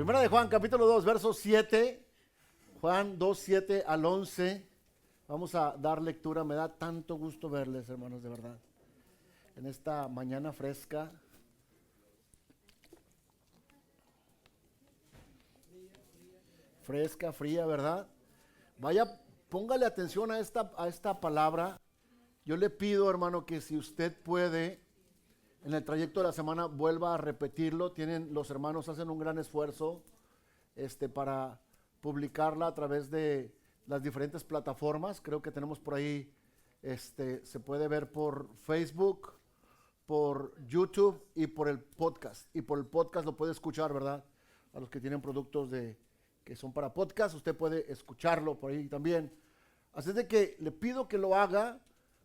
Primera de Juan, capítulo 2, verso 7. Juan 2, 7 al 11. Vamos a dar lectura. Me da tanto gusto verles, hermanos, de verdad. En esta mañana fresca. Fresca, fría, ¿verdad? Vaya, póngale atención a esta palabra. Yo le pido, hermano, que si usted puede, en el trayecto de la semana, vuelva a repetirlo. Los hermanos hacen un gran esfuerzo para publicarla a través de las diferentes plataformas. Creo que tenemos por ahí, se puede ver por Facebook, por YouTube y por el podcast. Y por el podcast lo puede escuchar, ¿verdad? A los que tienen productos que son para podcast, usted puede escucharlo por ahí también. Así es de que le pido que lo haga,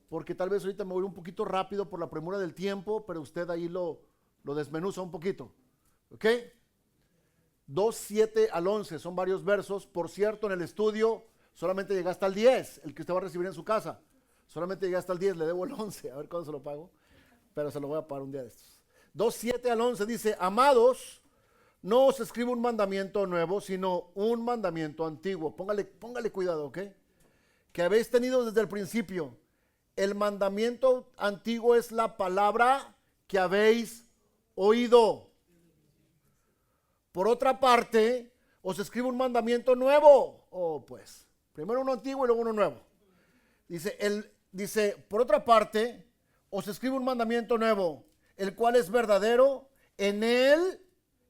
porque tal vez ahorita me voy un poquito rápido por la premura del tiempo, pero usted ahí lo desmenuza un poquito. ¿Ok? 2, 7 al 11, son varios versos. Por cierto, en el estudio solamente llega hasta el 10, el que usted va a recibir en su casa. Solamente llega hasta el 10, le debo el 11, a ver cuándo se lo pago, pero se lo voy a pagar un día de estos. 2, 7 al 11 dice: amados, no os escribo un mandamiento nuevo, sino un mandamiento antiguo. Póngale cuidado, ¿ok? Que habéis tenido desde el principio. El mandamiento antiguo es la palabra que habéis oído. Por otra parte, os escribo un mandamiento nuevo. Pues, primero uno antiguo y luego uno nuevo. Dice, por otra parte, os escribo un mandamiento nuevo, el cual es verdadero en él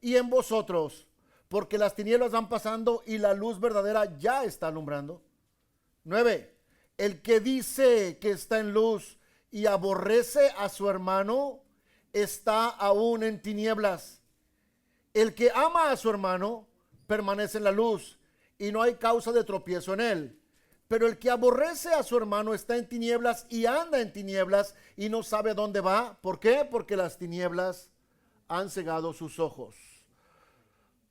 y en vosotros, porque las tinieblas van pasando y la luz verdadera ya está alumbrando. 9. El que dice que está en luz y aborrece a su hermano, está aún en tinieblas. El que ama a su hermano permanece en la luz y no hay causa de tropiezo en él. Pero el que aborrece a su hermano está en tinieblas y anda en tinieblas y no sabe dónde va. ¿Por qué? Porque las tinieblas han cegado sus ojos.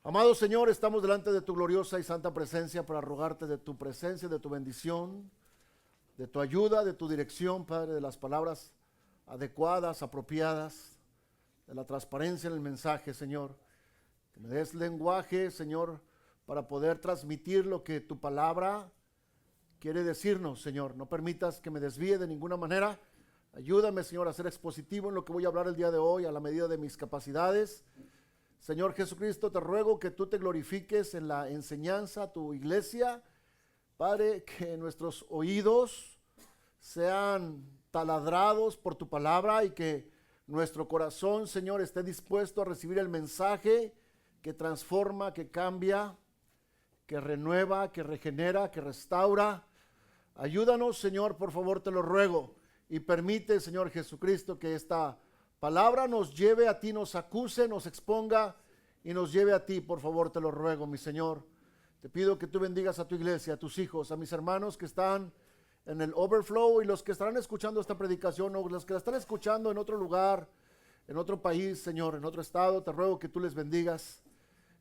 Amado Señor, estamos delante de tu gloriosa y santa presencia para rogarte de tu presencia, de tu bendición, de tu ayuda, de tu dirección, Padre, de las palabras adecuadas, apropiadas, de la transparencia en el mensaje, Señor. Que me des lenguaje, Señor, para poder transmitir lo que tu palabra quiere decirnos, Señor. No permitas que me desvíe de ninguna manera. Ayúdame, Señor, a ser expositivo en lo que voy a hablar el día de hoy, a la medida de mis capacidades. Señor Jesucristo, te ruego que tú te glorifiques en la enseñanza a tu iglesia. Padre, que nuestros oídos sean taladrados por tu palabra y que nuestro corazón, Señor, esté dispuesto a recibir el mensaje que transforma, que cambia, que renueva, que regenera, que restaura. Ayúdanos, Señor, por favor, te lo ruego. Y permite, Señor Jesucristo, que esta palabra nos lleve a ti, nos acuse, nos exponga y nos lleve a ti, por favor, te lo ruego, mi Señor. Te pido que tú bendigas a tu iglesia, a tus hijos, a mis hermanos que están en el overflow y los que estarán escuchando esta predicación o los que la están escuchando en otro lugar, en otro país, Señor, en otro estado. Te ruego que tú les bendigas.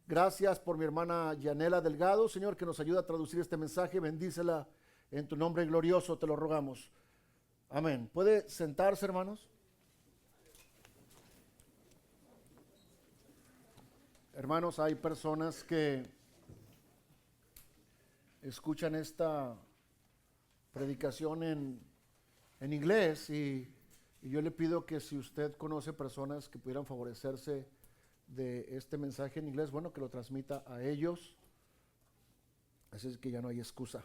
Gracias por mi hermana Yanela Delgado, Señor, que nos ayuda a traducir este mensaje. Bendícela en tu nombre glorioso, te lo rogamos. Amén. ¿Puede sentarse, hermanos? Hermanos, hay personas que escuchan esta predicación en inglés y yo le pido que si usted conoce personas que pudieran favorecerse de este mensaje en inglés, bueno, que lo transmita a ellos. Así es que ya no hay excusa.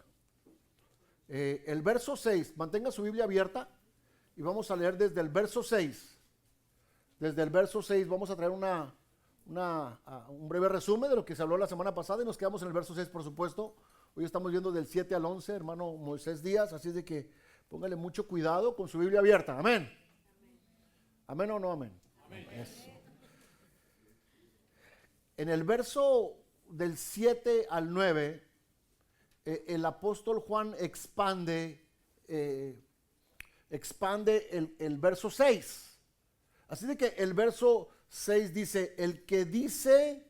El verso 6, mantenga su Biblia abierta y vamos a leer desde el verso 6. Desde el verso 6 vamos a traer un breve resumen de lo que se habló la semana pasada y nos quedamos en el verso 6, por supuesto. Hoy estamos viendo del 7 al 11, hermano Moisés Díaz, así es de que póngale mucho cuidado con su Biblia abierta. Amén. ¿Amén o no amén? Amén. Eso. En el verso del 7 al 9, el apóstol Juan expande el verso 6. Así de que el verso 6 dice: el que dice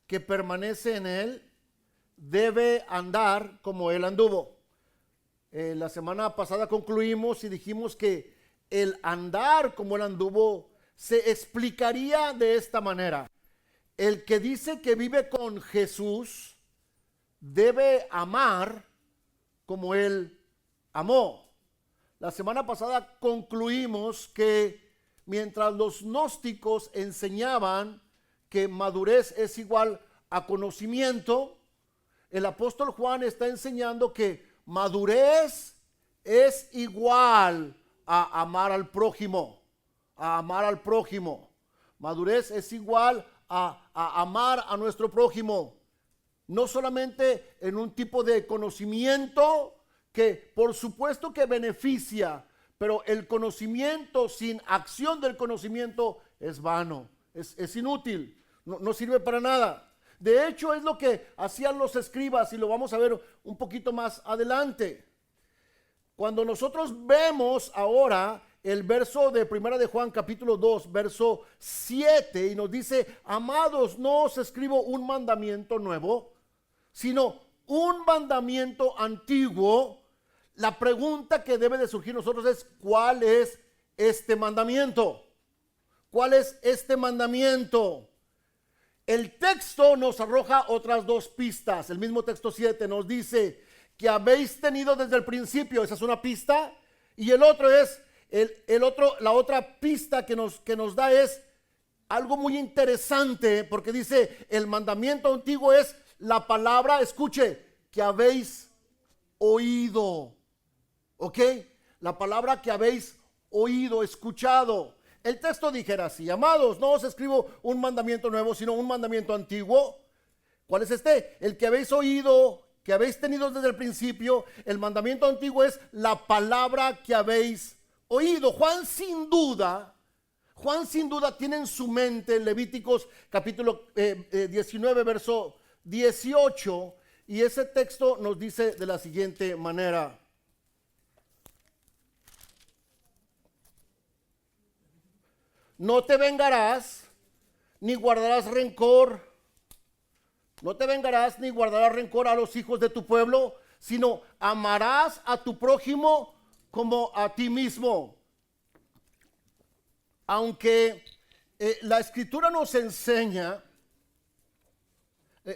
que permanece en él, debe andar como él anduvo. La semana pasada concluimos y dijimos que el andar como él anduvo se explicaría de esta manera: el que dice que vive con Jesús debe amar como Él amó. La semana pasada concluimos que mientras los gnósticos enseñaban que madurez es igual a conocimiento, el apóstol Juan está enseñando que madurez es igual a amar al prójimo, a amar al prójimo. Madurez es igual a amar a nuestro prójimo, no solamente en un tipo de conocimiento que por supuesto que beneficia, pero el conocimiento sin acción del conocimiento es vano, es inútil, no sirve para nada. De hecho, es lo que hacían los escribas y lo vamos a ver un poquito más adelante. Cuando nosotros vemos ahora el verso de Primera de Juan capítulo 2, verso 7, y nos dice: amados, no os escribo un mandamiento nuevo, sino un mandamiento antiguo. La pregunta que debe de surgir nosotros es: ¿cuál es este mandamiento? ¿Cuál es este mandamiento? El texto nos arroja otras dos pistas. El mismo texto 7 nos dice que habéis tenido desde el principio. Esa es una pista. Y el otro es, la otra pista que nos da es algo muy interesante, porque dice: el mandamiento antiguo es la palabra, escuche, que habéis oído. ¿Ok? La palabra que habéis oído, escuchado. El texto dijera así: amados, no os escribo un mandamiento nuevo, sino un mandamiento antiguo. ¿Cuál es este? El que habéis oído, que habéis tenido desde el principio. El mandamiento antiguo es la palabra que habéis oído. Juan sin duda tiene en su mente Levíticos capítulo 19, verso 18. Y ese texto nos dice de la siguiente manera: no te vengarás ni guardarás rencor. No te vengarás ni guardarás rencor a los hijos de tu pueblo, sino amarás a tu prójimo como a ti mismo. Aunque la escritura nos enseña,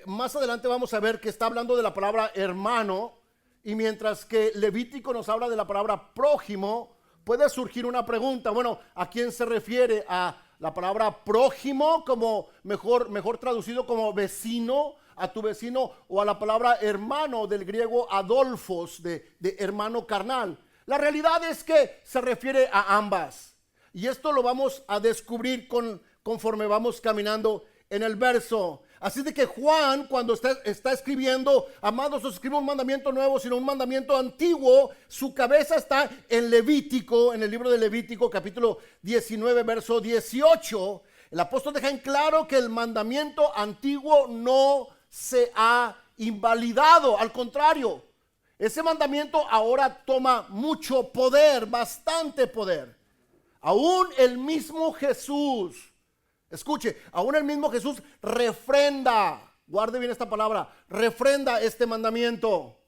más adelante vamos a ver que está hablando de la palabra hermano, y mientras que Levítico nos habla de la palabra prójimo, puede surgir una pregunta: bueno, ¿a quién se refiere? ¿A la palabra prójimo, como mejor traducido como vecino, a tu vecino, o a la palabra hermano del griego adolfos, de hermano carnal? La realidad es que se refiere a ambas, y esto lo vamos a descubrir conforme vamos caminando en el verso. Así de que Juan, cuando está escribiendo: amados, os escribo un mandamiento nuevo, sino un mandamiento antiguo, su cabeza está en Levítico, en el libro de Levítico, capítulo 19, verso 18. El apóstol deja en claro que el mandamiento antiguo no se ha invalidado. Al contrario, ese mandamiento ahora toma mucho poder, bastante poder. Aún el mismo Jesús, escuche, aún el mismo Jesús refrenda, guarde bien esta palabra, refrenda este mandamiento.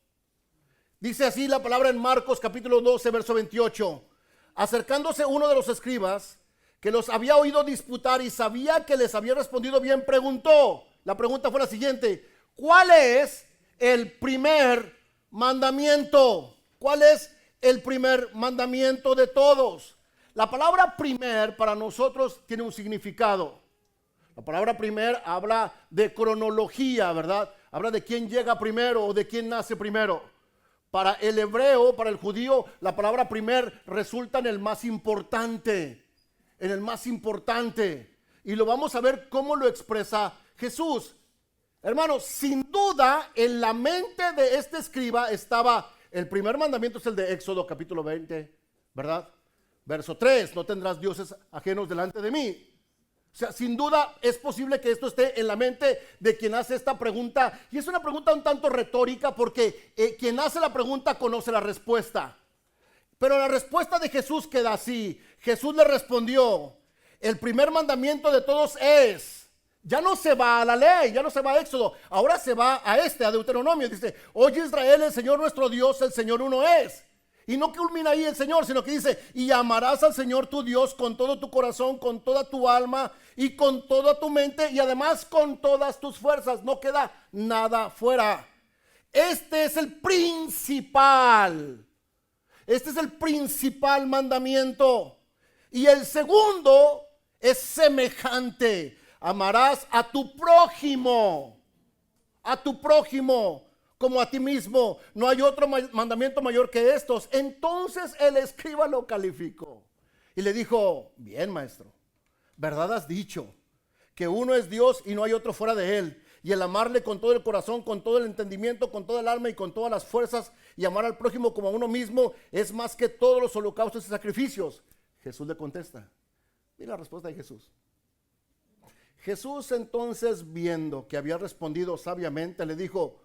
Dice así la palabra en Marcos capítulo 12, verso 28. Acercándose uno de los escribas, que los había oído disputar y sabía que les había respondido bien, preguntó. La pregunta fue la siguiente: ¿cuál es el primer mandamiento? ¿Cuál es el primer mandamiento de todos? La palabra primer para nosotros tiene un significado. La palabra primer habla de cronología, ¿verdad? Habla de quién llega primero o de quién nace primero. Para el hebreo, para el judío, la palabra primer resulta en el más importante. En el más importante. Y lo vamos a ver cómo lo expresa Jesús. Hermanos, sin duda en la mente de este escriba estaba el primer mandamiento, es el de Éxodo capítulo 20, ¿verdad? Verso 3, no tendrás dioses ajenos delante de mí. O sea, sin duda es posible que esto esté en la mente de quien hace esta pregunta. Y es una pregunta un tanto retórica, porque quien hace la pregunta conoce la respuesta. Pero la respuesta de Jesús queda así. Jesús le respondió: el primer mandamiento de todos es... Ya no se va a la ley, ya no se va a Éxodo, ahora se va a Deuteronomio. Dice: oye Israel, el Señor nuestro Dios, el Señor uno es. Y no culmina ahí el Señor, sino que dice, y amarás al Señor tu Dios con todo tu corazón, con toda tu alma y con toda tu mente y además con todas tus fuerzas. No queda nada fuera. Este es el principal. Este es el principal mandamiento. Y el segundo es semejante. Amarás a tu prójimo. A tu prójimo como a ti mismo. No hay otro mandamiento mayor que estos. Entonces el escriba lo calificó y le dijo, bien, maestro, verdad has dicho, que uno es Dios y no hay otro fuera de él. Y el amarle con todo el corazón, con todo el entendimiento, con toda el alma y con todas las fuerzas, y amar al prójimo como a uno mismo, es más que todos los holocaustos y sacrificios. Jesús le contesta. Mira la respuesta de Jesús. Jesús entonces, viendo que había respondido sabiamente, le dijo,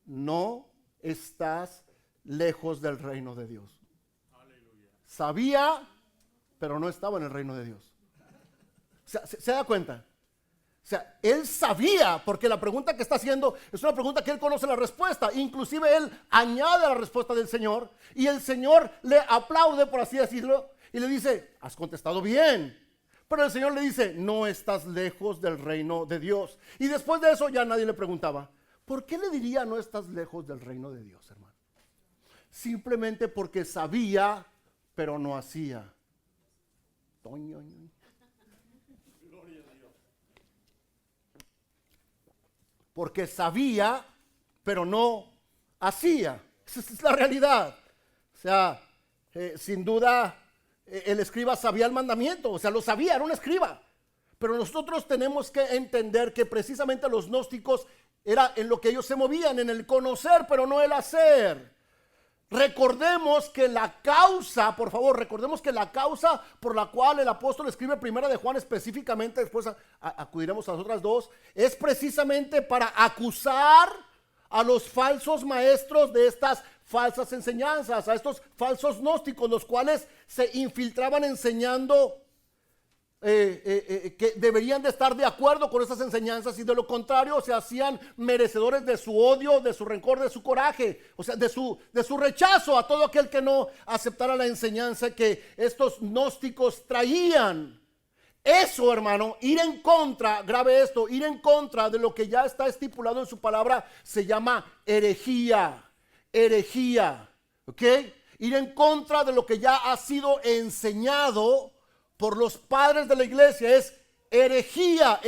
no estás lejos del reino de Dios. Aleluya. Sabía, pero no estaba en el reino de Dios. ¿Se da cuenta? O sea, él sabía, porque la pregunta que está haciendo es una pregunta que él conoce la respuesta. Inclusive él añade a la respuesta del Señor y el Señor le aplaude, por así decirlo, y le dice, has contestado bien. Pero el Señor le dice, no estás lejos del reino de Dios. Y después de eso ya nadie le preguntaba, ¿por qué le diría no estás lejos del reino de Dios, hermano? Simplemente porque sabía, pero no hacía. Porque sabía, pero no hacía. Esa es la realidad. O sea, sin duda, el escriba sabía el mandamiento. O sea, lo sabía, era un escriba. Pero nosotros tenemos que entender que precisamente los gnósticos era en lo que ellos se movían, en el conocer, pero no el hacer. Recordemos que la causa, por favor, recordemos que la causa por la cual el apóstol escribe Primera de Juan específicamente, después acudiremos a las otras dos, es precisamente para acusar a los falsos maestros de estas falsas enseñanzas, a estos falsos gnósticos, los cuales se infiltraban enseñando que deberían de estar de acuerdo con esas enseñanzas y de lo contrario se hacían merecedores de su odio, de su rencor, de su coraje, o sea, de su rechazo a todo aquel que no aceptara la enseñanza que estos gnósticos traían. Eso, hermano, ir en contra, grave esto, ir en contra de lo que ya está estipulado en su palabra se llama herejía, ¿ok? Ir en contra de lo que ya ha sido enseñado por los padres de la iglesia es herejía,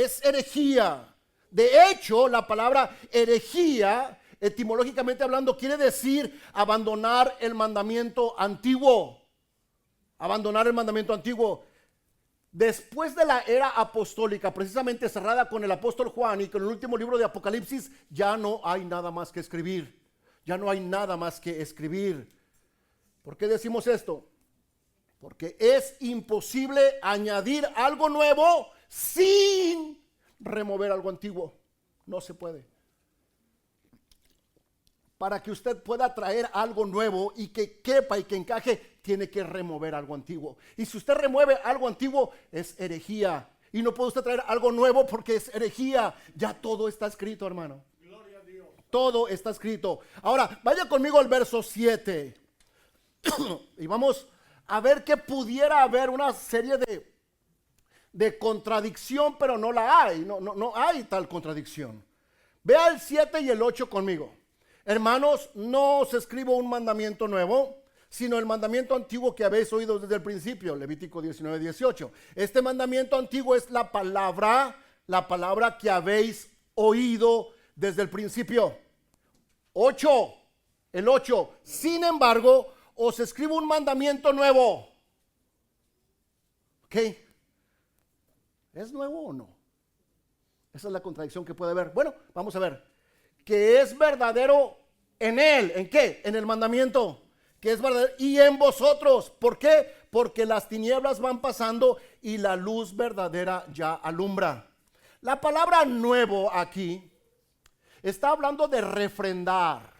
De hecho, la palabra herejía, etimológicamente hablando, quiere decir abandonar el mandamiento antiguo. Abandonar el mandamiento antiguo. Después de la era apostólica, precisamente cerrada con el apóstol Juan y con el último libro de Apocalipsis, ya no hay nada más que escribir. Ya no hay nada más que escribir. ¿Por qué decimos esto? Porque es imposible añadir algo nuevo sin remover algo antiguo. No se puede. Para que usted pueda traer algo nuevo y que quepa y que encaje, tiene que remover algo antiguo. Y si usted remueve algo antiguo, es herejía. Y no puede usted traer algo nuevo porque es herejía. Ya todo está escrito, hermano. Gloria a Dios. Todo está escrito. Ahora, vaya conmigo al verso 7. Y vamos a ver que pudiera haber una serie de contradicción, pero no la hay, no hay tal contradicción. Vea el 7 y el 8 conmigo. Hermanos, no os escribo un mandamiento nuevo, sino el mandamiento antiguo que habéis oído desde el principio. Levítico 19:18. Este mandamiento antiguo es la palabra que habéis oído desde el principio. El 8. Sin embargo, os escribo un mandamiento nuevo. ¿Ok? ¿Es nuevo o no? Esa es la contradicción que puede haber. Bueno, vamos a ver. Que es verdadero en él. ¿En qué? En el mandamiento. Que es verdadero y en vosotros. ¿Por qué? Porque las tinieblas van pasando y la luz verdadera ya alumbra. La palabra nuevo aquí está hablando de refrendar.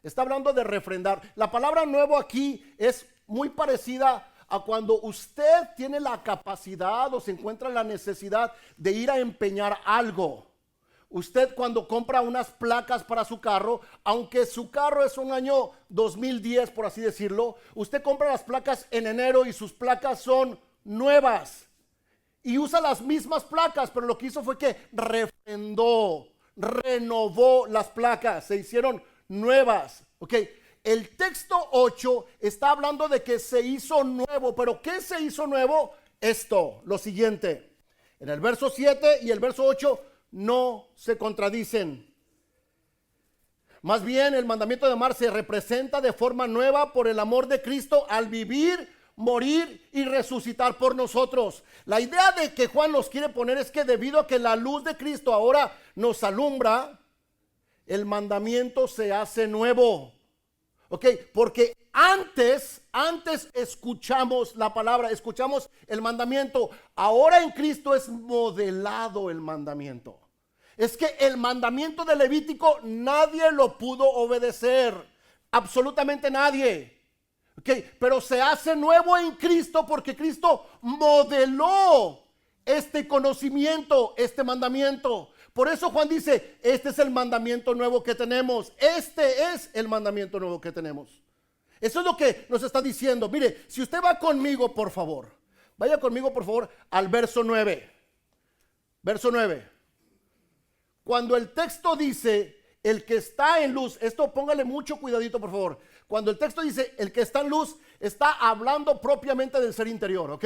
Está hablando de refrendar. La palabra nuevo aquí es muy parecida a cuando usted tiene la capacidad o se encuentra en la necesidad de ir a empeñar algo. usted cuando compra unas placas para su carro, aunque su carro es un año 2010, por así decirlo, usted compra las placas en enero y sus placas son nuevas. Y usa las mismas placas, pero lo que hizo fue que refrendó, renovó las placas, se hicieron nuevas. Ok, el texto 8 está hablando de que se hizo nuevo, pero ¿qué se hizo nuevo? Esto, lo siguiente. En el verso 7 y el verso 8 no se contradicen. Más bien, el mandamiento de amar se representa de forma nueva por el amor de Cristo al vivir, morir y resucitar por nosotros. La idea de que Juan nos quiere poner es que debido a que la luz de Cristo ahora nos alumbra, el mandamiento se hace nuevo. Ok, porque antes escuchamos la palabra, escuchamos el mandamiento. Ahora en Cristo es modelado el mandamiento. Es que el mandamiento de Levítico nadie lo pudo obedecer, absolutamente nadie. Okay, pero se hace nuevo en Cristo porque Cristo modeló este conocimiento, este mandamiento. Por eso Juan dice, este es el mandamiento nuevo que tenemos. Este es el mandamiento nuevo que tenemos. Eso es lo que nos está diciendo. Mire, si usted va conmigo, por favor, vaya conmigo, por favor, al verso 9. Verso 9. Cuando el texto dice, el que está en luz, esto póngale mucho cuidadito, por favor. Cuando el texto dice, el que está en luz, está hablando propiamente del ser interior, ¿ok?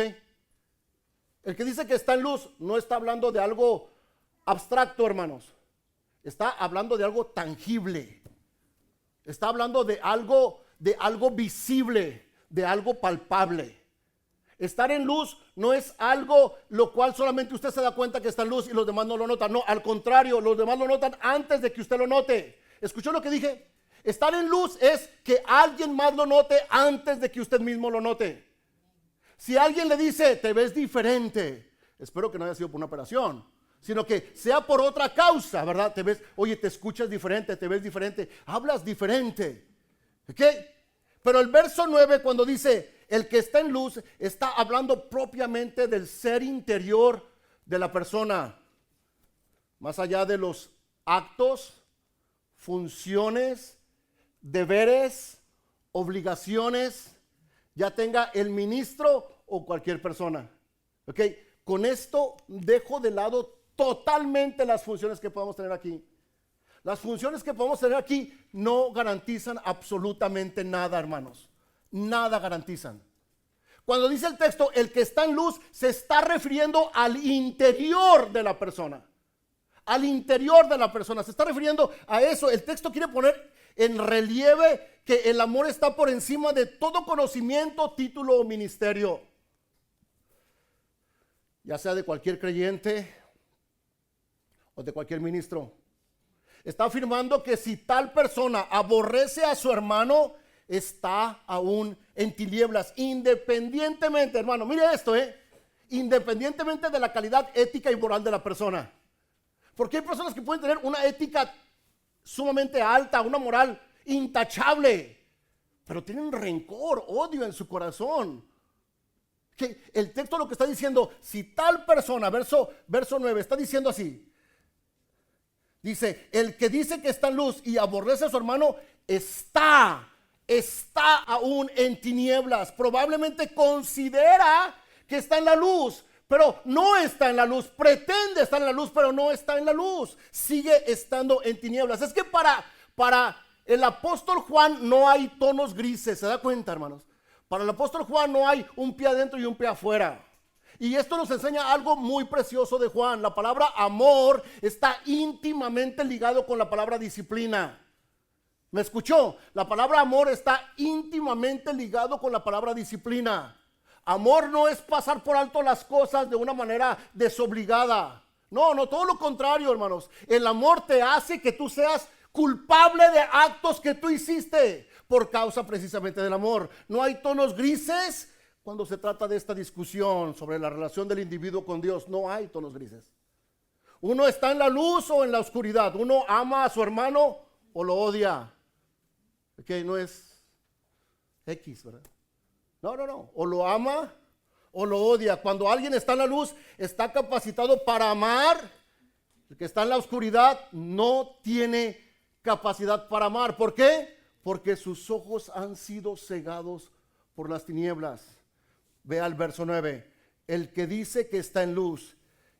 El que dice que está en luz no está hablando de algo abstracto, hermanos. Está hablando de algo tangible. Está hablando de algo visible, de algo palpable. Estar en luz no es algo lo cual solamente usted se da cuenta que está en luz y los demás no lo notan. No, al contrario, los demás lo notan antes de que usted lo note. ¿Escuchó lo que dije? Estar en luz es que alguien más lo note antes de que usted mismo lo note. Si alguien le dice, te ves diferente, espero que no haya sido por una operación, sino que sea por otra causa, ¿verdad? Te ves, oye, te escuchas diferente, te ves diferente, hablas diferente. ¿Ok? Pero el verso 9 cuando dice, el que está en luz, está hablando propiamente del ser interior de la persona. Más allá de los actos, funciones, deberes, obligaciones, ya tenga el ministro o cualquier persona. ¿Ok? Con esto dejo de lado totalmente las funciones que podemos tener aquí. Las funciones que podemos tener aquí no garantizan absolutamente nada, hermanos. Nada garantizan. Cuando dice el texto, el que está en luz, se está refiriendo al interior de la persona. Al interior de la persona. Se está refiriendo a eso. El texto quiere poner en relieve que el amor está por encima de todo conocimiento, título o ministerio. Ya sea de cualquier creyente o de cualquier ministro. Está afirmando que si tal persona aborrece a su hermano, está aún en tinieblas, independientemente, hermano, mire esto, independientemente de la calidad ética y moral de la persona. Porque hay personas que pueden tener una ética sumamente alta, una moral intachable, pero tienen rencor, odio en su corazón. Que el texto lo que está diciendo, si tal persona, verso 9, está diciendo así. Dice, el que dice que está en luz y aborrece a su hermano, está aún en tinieblas. Probablemente considera que está en la luz, pero no está en la luz. Pretende estar en la luz, pero no está en la luz. Sigue estando en tinieblas. Es que para el apóstol Juan no hay tonos grises. ¿Se da cuenta, hermanos? Para el apóstol Juan no hay un pie adentro y un pie afuera. Y esto nos enseña algo muy precioso de Juan. La palabra amor está íntimamente ligado con la palabra disciplina. ¿Me escuchó? La palabra amor está íntimamente ligado con la palabra disciplina. Amor no es pasar por alto las cosas de una manera desobligada. No, todo lo contrario, hermanos. El amor te hace que tú seas culpable de actos que tú hiciste por causa precisamente del amor. No hay tonos grises cuando se trata de esta discusión sobre la relación del individuo con Dios. No hay tonos grises. Uno está en la luz o en la oscuridad. Uno ama a su hermano o lo odia. Que no es X, ¿verdad? No. O lo ama o lo odia. Cuando alguien está en la luz, está capacitado para amar El que está en la oscuridad no tiene capacidad para amar. ¿Por qué? Porque sus ojos han sido cegados por las tinieblas. Vea el verso 9. El que dice que está en luz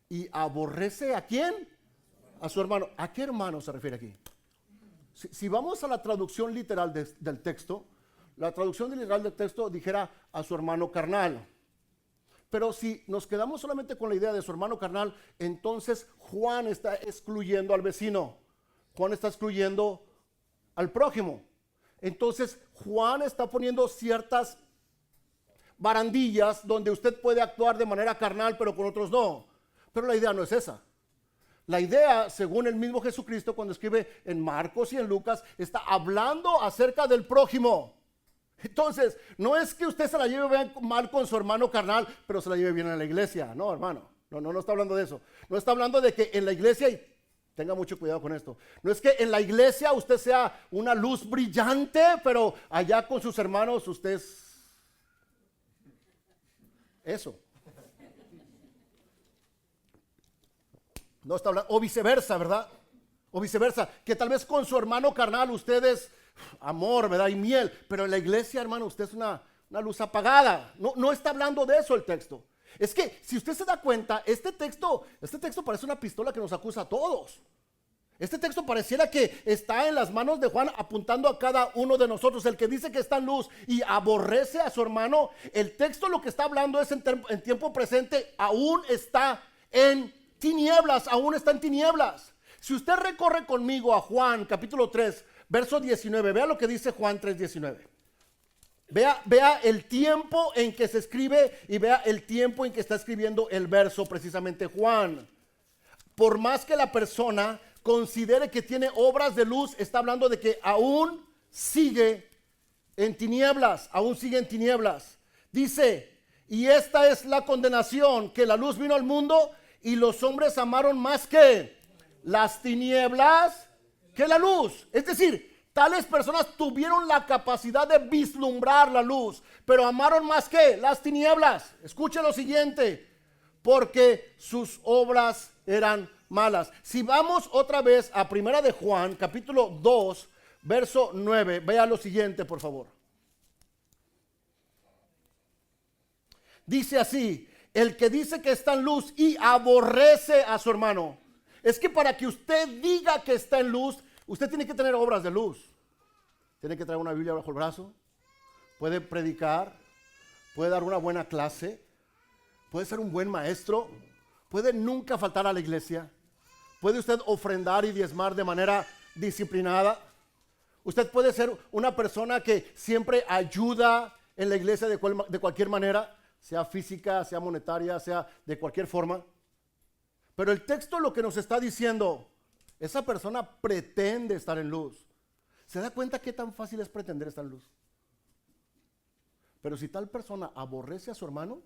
y aborrece ¿a quién? A su hermano. ¿A qué hermano se refiere aquí? Si vamos a la traducción literal del texto, la traducción literal del texto dijera a su hermano carnal. Pero si nos quedamos solamente con la idea de su hermano carnal, entonces Juan está excluyendo al vecino. Juan está excluyendo al prójimo. Entonces Juan está poniendo ciertas barandillas donde usted puede actuar de manera carnal, pero con otros no. Pero la idea no es esa. La idea, según el mismo Jesucristo, cuando escribe en Marcos y en Lucas, está hablando acerca del prójimo. Entonces, no es que usted se la lleve mal con su hermano carnal, pero se la lleve bien en la iglesia. No, hermano, no está hablando de eso. No está hablando de que en la iglesia, y tenga mucho cuidado con esto, no es que en la iglesia usted sea una luz brillante, pero allá con sus hermanos usted es eso. No está hablando, o viceversa, ¿verdad? O viceversa, que tal vez con su hermano carnal ustedes amor, ¿verdad? Y miel, pero en la iglesia, hermano, usted es una luz apagada. No está hablando de eso el texto. Es que si usted se da cuenta, este texto parece una pistola que nos acusa a todos. Este texto pareciera que está en las manos de Juan apuntando a cada uno de nosotros. El que dice que está en luz y aborrece a su hermano, el texto lo que está hablando es en tiempo presente, aún está en tinieblas, aún está en tinieblas. Si usted recorre conmigo a Juan capítulo 3, verso 19, vea lo que dice Juan 3:19. Vea el tiempo en que se escribe y vea el tiempo en que está escribiendo el verso precisamente Juan. Por más que la persona considere que tiene obras de luz, está hablando de que aún sigue en tinieblas, aún sigue en tinieblas. Dice, y esta es la condenación, que la luz vino al mundo y los hombres amaron más que las tinieblas que la luz. Es decir, tales personas tuvieron la capacidad de vislumbrar la luz, pero amaron más que las tinieblas. Escuche lo siguiente, porque sus obras eran malas. Si vamos otra vez a Primera de Juan, capítulo 2, verso 9, vea lo siguiente, por favor. Dice así, el que dice que está en luz y aborrece a su hermano. Es que para que usted diga que está en luz, usted tiene que tener obras de luz. Tiene que traer una Biblia bajo el brazo, puede predicar, puede dar una buena clase, puede ser un buen maestro, puede nunca faltar a la iglesia, puede usted ofrendar y diezmar de manera disciplinada. Usted puede ser una persona que siempre ayuda en la iglesia de cualquier manera, sea física, sea monetaria, sea de cualquier forma. Pero el texto lo que nos está diciendo, esa persona pretende estar en luz. ¿Se da cuenta qué tan fácil es pretender estar en luz? Pero si tal persona aborrece a su hermano,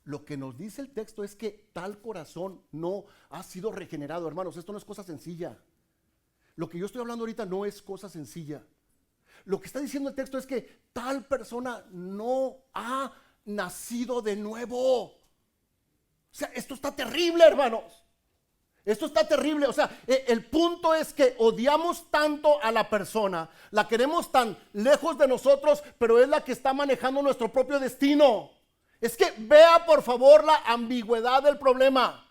lo que nos dice el texto es que tal corazón no ha sido regenerado, hermanos. Esto no es cosa sencilla. Lo que yo estoy hablando ahorita no es cosa sencilla. Lo que está diciendo el texto es que tal persona no ha nacido de nuevo. O sea, esto está terrible, hermanos. Esto está terrible. O sea, el punto es que odiamos tanto a la persona, la queremos tan lejos de nosotros, pero es la que está manejando nuestro propio destino. Es que vea por favor la ambigüedad del problema.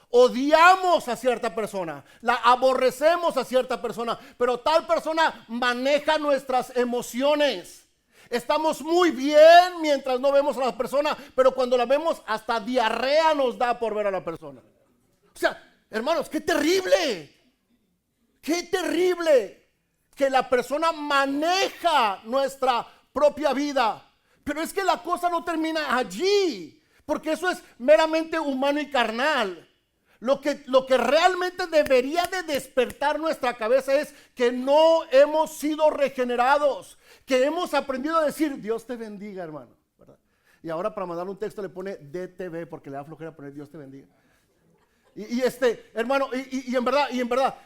Odiamos a cierta persona, la aborrecemos a cierta persona, pero tal persona maneja nuestras emociones. Estamos muy bien mientras no vemos a la persona, pero cuando la vemos hasta diarrea nos da por ver a la persona. O sea, hermanos, qué terrible que la persona maneja nuestra propia vida. Pero es que la cosa no termina allí, porque eso es meramente humano y carnal. Lo que realmente debería de despertar nuestra cabeza es que no hemos sido regenerados, que hemos aprendido a decir Dios te bendiga, hermano, ¿verdad? Y ahora para mandar un texto le pone DTV porque le da flojera poner Dios te bendiga. Hermano, y en verdad,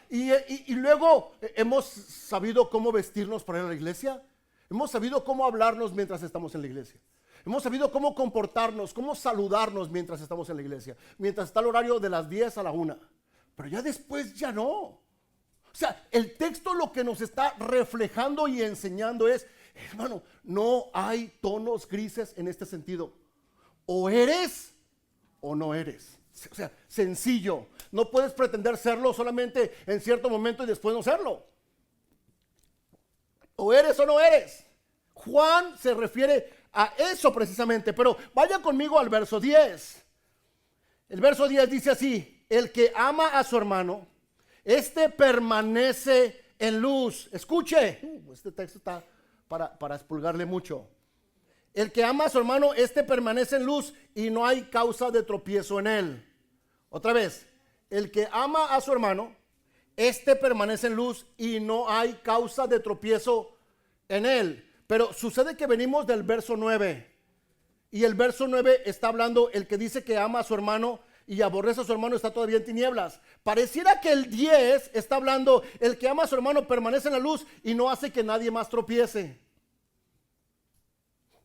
y luego hemos sabido cómo vestirnos para ir a la iglesia, hemos sabido cómo hablarnos mientras estamos en la iglesia. Hemos sabido cómo comportarnos, cómo saludarnos mientras estamos en la iglesia, mientras está el horario de las 10 a la 1. pero ya después ya no. O sea, el texto lo que nos está reflejando y enseñando es, hermano, no hay tonos grises en este sentido. O eres o no eres. O sea, sencillo. No puedes pretender serlo solamente en cierto momento y después no serlo. O eres o no eres. Juan se refiere a eso precisamente, pero vaya conmigo al verso 10. El verso 10 dice así: el que ama a su hermano, este permanece en luz. Escuche, este texto está para expulgarle mucho. El que ama a su hermano, este permanece en luz y no hay causa de tropiezo en él. Otra vez, el que ama a su hermano, este permanece en luz y no hay causa de tropiezo en él. Pero sucede que venimos del verso 9. Y el verso 9 está hablando, el que dice que ama a su hermano y aborrece a su hermano está todavía en tinieblas. Pareciera que el 10 está hablando, el que ama a su hermano permanece en la luz y no hace que nadie más tropiece.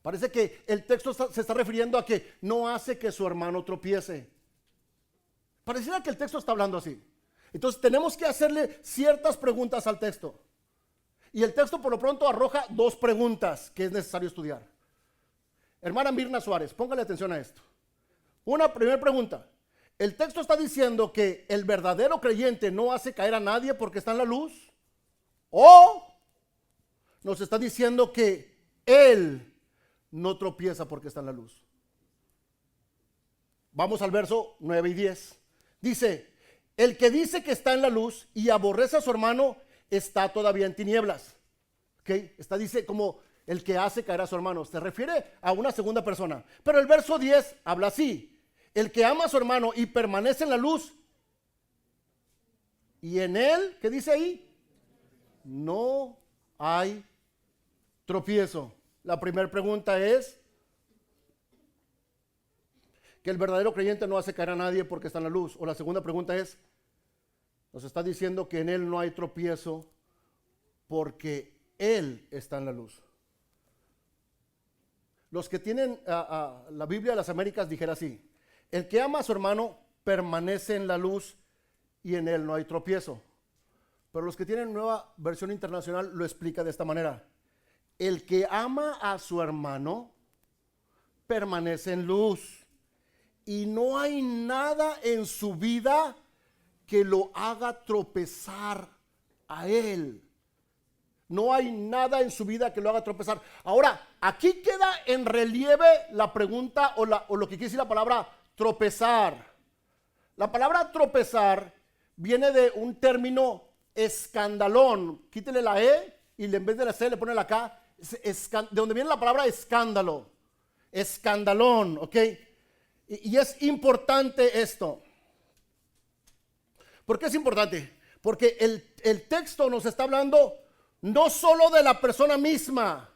Parece que el texto se está refiriendo a que no hace que su hermano tropiece. Pareciera que el texto está hablando así. Entonces tenemos que hacerle ciertas preguntas al texto. Y el texto por lo pronto arroja dos preguntas que es necesario estudiar. Hermana Mirna Suárez, póngale atención a esto. Una primera pregunta. ¿El texto está diciendo que el verdadero creyente no hace caer a nadie porque está en la luz? ¿O nos está diciendo que él no tropieza porque está en la luz? Vamos al verso 9 y 10. Dice, el que dice que está en la luz y aborrece a su hermano está todavía en tinieblas. ¿Okay? Dice como el que hace caer a su hermano. Se refiere a una segunda persona. Pero el verso 10 habla así. El que ama a su hermano y permanece en la luz. Y en él, ¿qué dice ahí? No hay tropiezo. La primera pregunta es que el verdadero creyente no hace caer a nadie porque está en la luz. O la segunda pregunta es, nos está diciendo que en él no hay tropiezo porque él está en la luz. Los que tienen la Biblia de las Américas dijera así: el que ama a su hermano permanece en la luz y en él no hay tropiezo. Pero los que tienen Nueva Versión Internacional lo explica de esta manera: el que ama a su hermano permanece en luz y no hay nada en su vida que lo haga tropezar a él. No hay nada en su vida que lo haga tropezar. Ahora, aquí queda en relieve la pregunta o lo que quiere decir la palabra tropezar. La palabra tropezar viene de un término escandalón. Quítele la E y en vez de la C le pone la K. De donde viene la palabra escándalo. Escandalón, ¿ok? Y es importante esto. ¿Por qué es importante? Porque el texto nos está hablando no solo de la persona misma,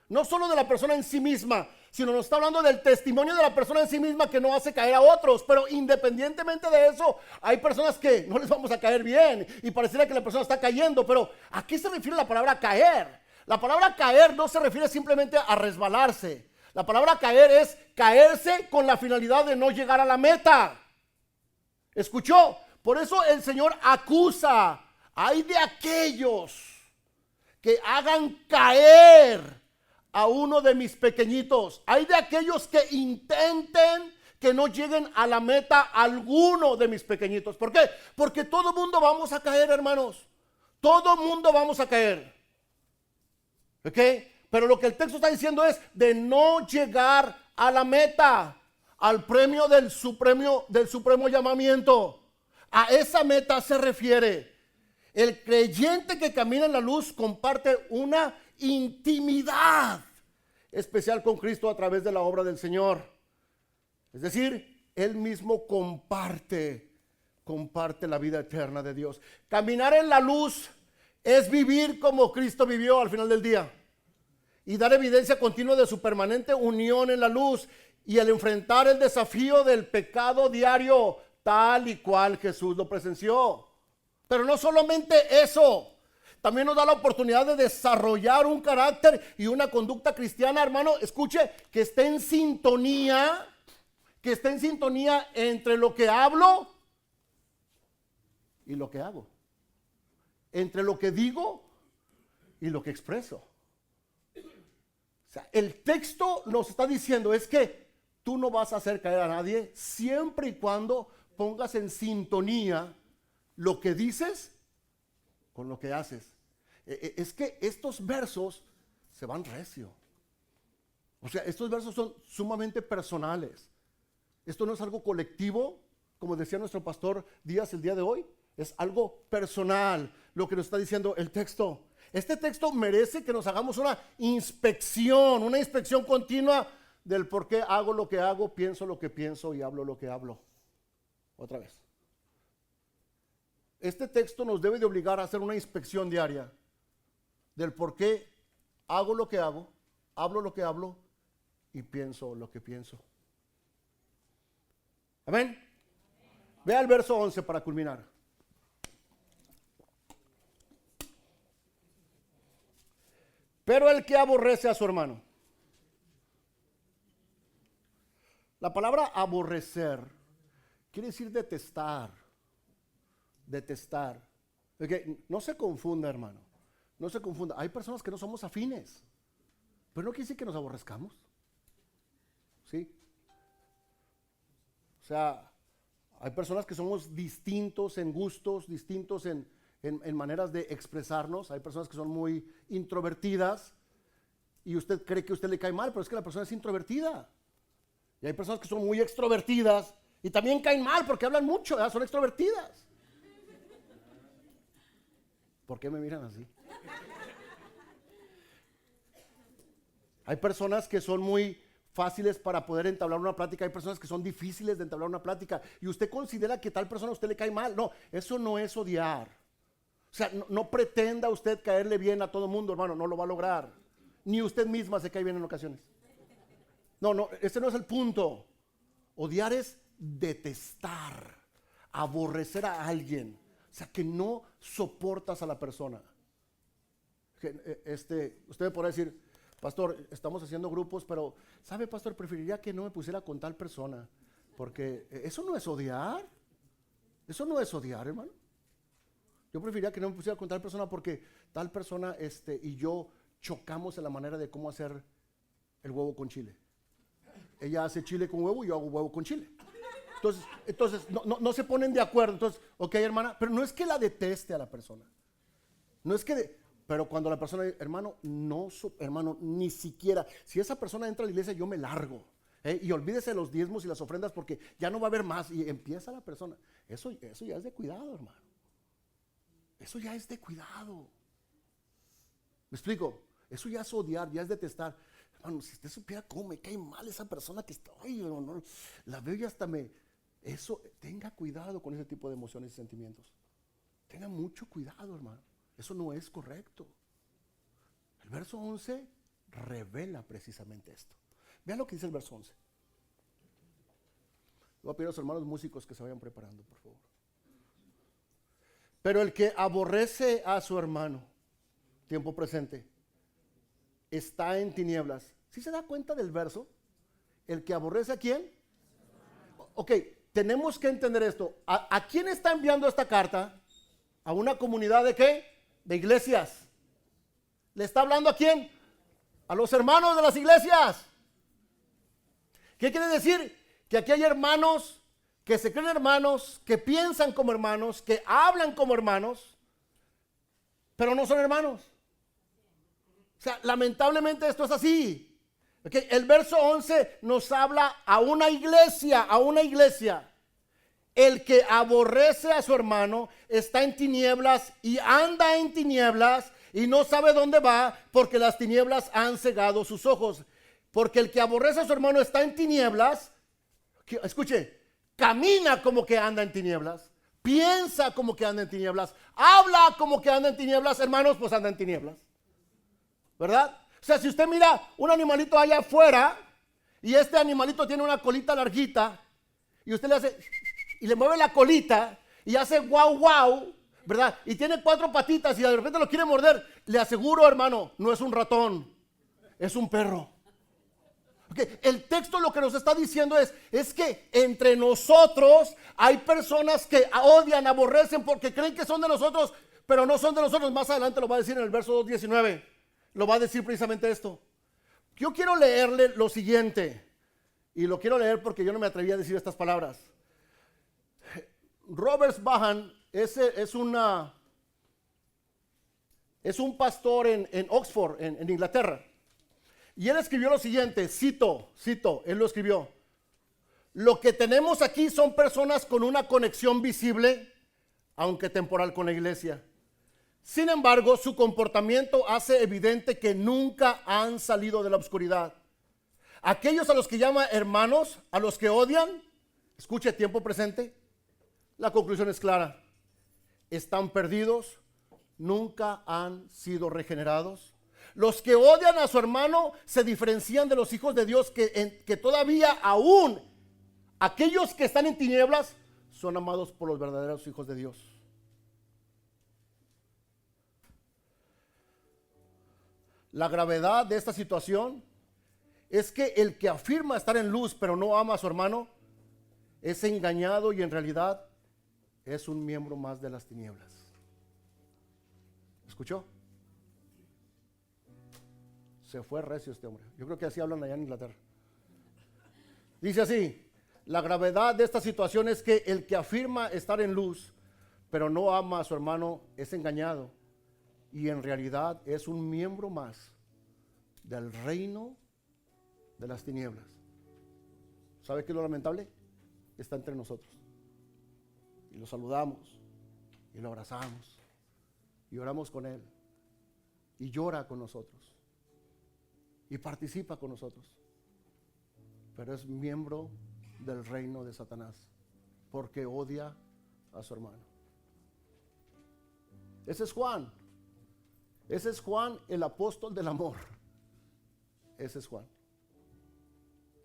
no solo de la persona en sí misma, sino nos está hablando del testimonio de la persona en sí misma que no hace caer a otros. Pero independientemente de eso, hay personas que no les vamos a caer bien y pareciera que la persona está cayendo. Pero ¿a qué se refiere la palabra caer? La palabra caer no se refiere simplemente a resbalarse. La palabra caer es caerse con la finalidad de no llegar a la meta. ¿Escuchó? Por eso el Señor acusa: hay de aquellos que hagan caer a uno de mis pequeñitos. Hay de aquellos que intenten que no lleguen a la meta alguno de mis pequeñitos. ¿Por qué? Porque todo mundo vamos a caer, hermanos. Todo mundo vamos a caer. ¿Ok? Pero lo que el texto está diciendo es de no llegar a la meta, al premio del supremo llamamiento. A esa meta se refiere. El creyente que camina en la luz comparte una intimidad especial con Cristo a través de la obra del Señor. Es decir, Él mismo comparte la vida eterna de Dios. Caminar en la luz es vivir como Cristo vivió al final del día y dar evidencia continua de su permanente unión en la luz y al enfrentar el desafío del pecado diario tal y cual Jesús lo presenció. Pero no solamente eso, también nos da la oportunidad de desarrollar un carácter y una conducta cristiana, hermano, escuche, que esté en sintonía entre lo que hablo y lo que hago. Entre lo que digo y lo que expreso. O sea, el texto nos está diciendo es que tú no vas a hacer caer a nadie siempre y cuando pongas en sintonía lo que dices con lo que haces. Es que estos versos se van recio. O sea, estos versos son sumamente personales. Esto no es algo colectivo, como decía nuestro pastor Díaz el día de hoy. Es algo personal lo que nos está diciendo el texto. Este texto merece que nos hagamos una inspección continua del por qué hago lo que hago, pienso lo que pienso y hablo lo que hablo. Otra vez. Este texto nos debe de obligar a hacer una inspección diaria del por qué hago lo que hago, hablo lo que hablo y pienso lo que pienso. Amén. Vea el verso 11 para culminar. Pero el que aborrece a su hermano. La palabra aborrecer quiere decir detestar. Detestar. Okay, no se confunda, hermano. No se confunda. Hay personas que no somos afines. Pero no quiere decir que nos aborrezcamos. ¿Sí? O sea, hay personas que somos distintos en gustos, distintos en maneras de expresarnos. Hay personas que son muy introvertidas y usted cree que a usted le cae mal, pero es que la persona es introvertida. Y hay personas que son muy extrovertidas y también caen mal porque hablan mucho, ¿verdad? Son extrovertidas. ¿Por qué me miran así? Hay personas que son muy fáciles para poder entablar una plática, hay personas que son difíciles de entablar una plática y usted considera que tal persona a usted le cae mal. No, eso no es odiar. O sea, no pretenda usted caerle bien a todo el mundo, hermano, no lo va a lograr. Ni usted misma se cae bien en ocasiones. No, ese no es el punto. Odiar es detestar, aborrecer a alguien. O sea, que no soportas a la persona. Usted me podrá decir, pastor, estamos haciendo grupos, pero, ¿sabe, pastor? Preferiría que no me pusiera con tal persona. Porque eso no es odiar. Eso no es odiar, hermano. Yo preferiría que no me pusiera con tal persona porque tal persona y yo chocamos en la manera de cómo hacer el huevo con chile. Ella hace chile con huevo y yo hago huevo con chile. Entonces no se ponen de acuerdo. Entonces, ok, hermana, pero no es que la deteste a la persona. No es que, pero cuando la persona dice, hermano, hermano, ni siquiera, si esa persona entra a la iglesia, yo me largo. Y olvídese de los diezmos y las ofrendas porque ya no va a haber más. Y empieza la persona. Eso ya es de cuidado, hermano. Eso ya es de cuidado. ¿Me explico? Eso ya es odiar, ya es detestar. Hermano, si usted supiera cómo me cae mal esa persona que está, ay, no, la veo y hasta tenga cuidado con ese tipo de emociones y sentimientos. Tenga mucho cuidado, hermano. Eso no es correcto. El verso 11 revela precisamente esto. Vean lo que dice el verso 11. Voy a pedir a los hermanos músicos que se vayan preparando, por favor. Pero el que aborrece a su hermano, tiempo presente, está en tinieblas. ¿Sí se da cuenta del verso? ¿El que aborrece a quién? Ok, tenemos que entender esto. ¿A quién está enviando esta carta? ¿A una comunidad de qué? De iglesias. ¿Le está hablando a quién? A los hermanos de las iglesias. ¿Qué quiere decir? Que aquí hay hermanos que se creen hermanos, que piensan como hermanos, que hablan como hermanos, pero no son hermanos. O sea, lamentablemente esto es así. Okay, el verso 11 nos habla a una iglesia, El que aborrece a su hermano está en tinieblas y anda en tinieblas y no sabe dónde va porque las tinieblas han cegado sus ojos. Porque el que aborrece a su hermano está en tinieblas, escuche, camina como que anda en tinieblas, piensa como que anda en tinieblas, habla como que anda en tinieblas, hermanos, pues anda en tinieblas. ¿Verdad? O sea, si usted mira un animalito allá afuera y este animalito tiene una colita larguita y usted le hace y le mueve la colita y hace guau guau, ¿verdad? Y tiene 4 patitas y de repente lo quiere morder, le aseguro, hermano, no es un ratón, es un perro. Ok, Porque el texto lo que nos está diciendo es que entre nosotros hay personas que odian, aborrecen porque creen que son de nosotros, pero no son de nosotros. Más adelante lo va a decir en el verso 2:19. Lo va a decir precisamente esto. Yo quiero leerle lo siguiente. Y lo quiero leer porque yo no me atreví a decir estas palabras. Robert Bahan es un pastor en Oxford, en Inglaterra. Y él escribió lo siguiente, cito, él lo escribió. Lo que tenemos aquí son personas con una conexión visible, aunque temporal, con la iglesia. Sin embargo, su comportamiento hace evidente que nunca han salido de la oscuridad. Aquellos a los que llama hermanos, a los que odian, escuche, tiempo presente, la conclusión es clara. Están perdidos, nunca han sido regenerados. Los que odian a su hermano se diferencian de los hijos de Dios que todavía aún aquellos que están en tinieblas son amados por los verdaderos hijos de Dios. La gravedad de esta situación es que el que afirma estar en luz pero no ama a su hermano es engañado y en realidad es un miembro más de las tinieblas. ¿Escuchó? Se fue recio este hombre. Yo creo que así hablan allá en Inglaterra. Dice así: la gravedad de esta situación es que el que afirma estar en luz pero no ama a su hermano es engañado y en realidad es un miembro más del reino de las tinieblas. ¿Sabe qué es lo lamentable? Está entre nosotros. Y lo saludamos y lo abrazamos y oramos con él y llora con nosotros y participa con nosotros, pero es miembro del reino de Satanás porque odia a su hermano. Ese es Juan. Ese es Juan, el apóstol del amor. Ese es Juan.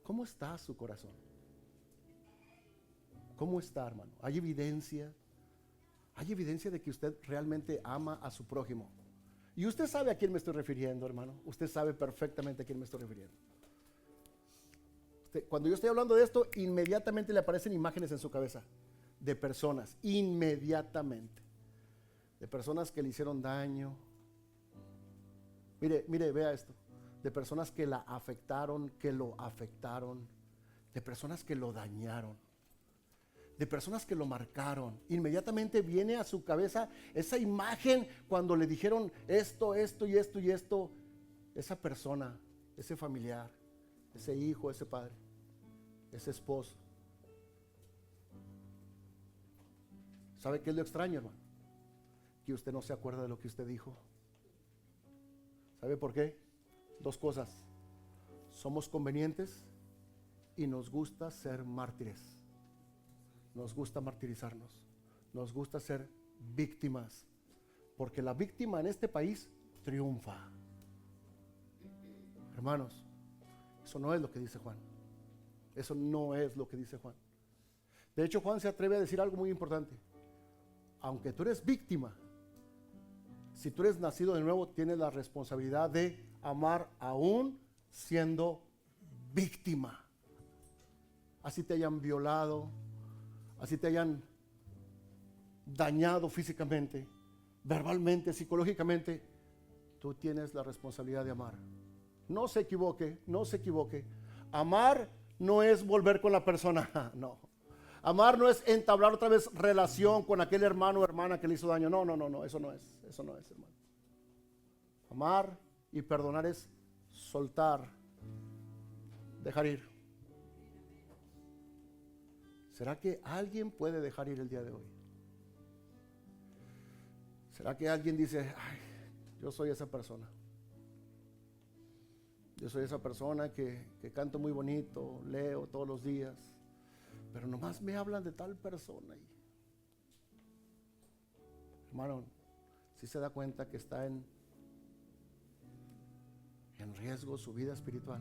¿Cómo está su corazón? ¿Cómo está, hermano? ¿Hay evidencia? ¿Hay evidencia de que usted realmente ama a su prójimo? Y usted sabe a quién me estoy refiriendo, hermano. Usted sabe perfectamente a quién me estoy refiriendo. Cuando yo estoy hablando de esto, inmediatamente le aparecen imágenes en su cabeza de personas, inmediatamente. De personas que le hicieron daño. Mire, vea esto. De personas que la afectaron, que lo afectaron. De personas que lo dañaron. De personas que lo marcaron. Inmediatamente viene a su cabeza esa imagen cuando le dijeron esto, esto y esto y esto. Esa persona, ese familiar, ese hijo, ese padre, ese esposo. ¿Sabe qué es lo extraño, hermano? Que usted no se acuerda de lo que usted dijo. ¿Sabe por qué? Dos cosas. Somos convenientes y nos gusta ser mártires. Nos gusta martirizarnos. Nos gusta ser víctimas. Porque la víctima en este país triunfa. Hermanos, eso no es lo que dice Juan. Eso no es lo que dice Juan. De hecho, Juan se atreve a decir algo muy importante. Aunque tú eres víctima, si tú eres nacido de nuevo, tienes la responsabilidad de amar aún siendo víctima. Así te hayan violado, así te hayan dañado físicamente, verbalmente, psicológicamente, tú tienes la responsabilidad de amar. No se equivoque, no se equivoque. Amar no es volver con la persona, no. Amar no es entablar otra vez relación con aquel hermano o hermana que le hizo daño. No, eso no es, hermano. Amar y perdonar es soltar, dejar ir. ¿Será que alguien puede dejar ir el día de hoy? ¿Será que alguien dice, ay, yo soy esa persona? Yo soy esa persona que canto muy bonito, leo todos los días, pero nomás me hablan de tal persona. Hermano, si se da cuenta que está en riesgo su vida espiritual.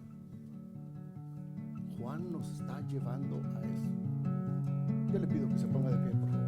Juan nos está llevando a eso. Yo le pido que se ponga de pie, por favor.